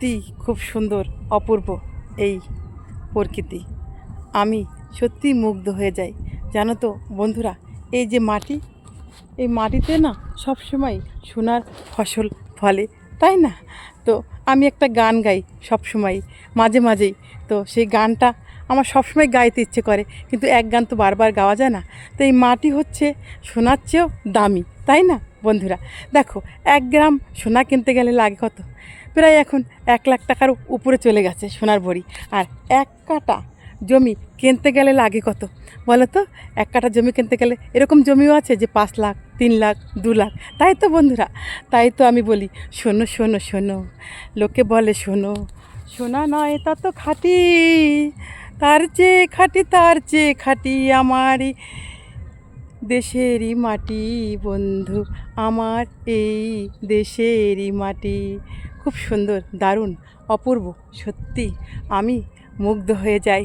সত্যি খুব সুন্দর অপূর্ব এই প্রকৃতি। আমি সত্যি মুগ্ধ হয়ে যাই। জানো তো বন্ধুরা, এই যে মাটি, এই মাটিতে না সবসময় সোনার ফসল ফলে, তাই না? তো আমি একটা গান গাই সবসময়, মাঝে মাঝেই। তো সেই গানটা আমার সবসময় গাইতে ইচ্ছে করে, কিন্তু এক গান তো বারবার গাওয়া যায় না। তো এই মাটি হচ্ছে সোনার চেয়েও দামি, তাই না বন্ধুরা? দেখো, 1 গ্রাম সোনা কিনতে গেলে লাগে কত? প্রায় এখন 1 লাখ টাকার উপরে চলে গেছে সোনার ভরি। আর 1 কাঠা জমি কিনতে গেলে লাগে কত বলো তো? 1 কাঠা জমি কিনতে গেলে এরকম জমিও আছে যে 5 লাখ, 3 লাখ, 2 লাখ। তাই তো বন্ধুরা, তাই তো আমি বলি, শোনো শোনো শোনো, লোকে বলে শোনো, সোনা নয় তত খাঁটি, তার চেয়ে খাঁটি, তার চেয়ে খাঁটি আমারই দেশেরই মাটি বন্ধু, আমার এই দেশেরই মাটি। খুব সুন্দর, দারুণ, অপূর্ব, সত্যি আমি মুগ্ধ হয়ে যাই।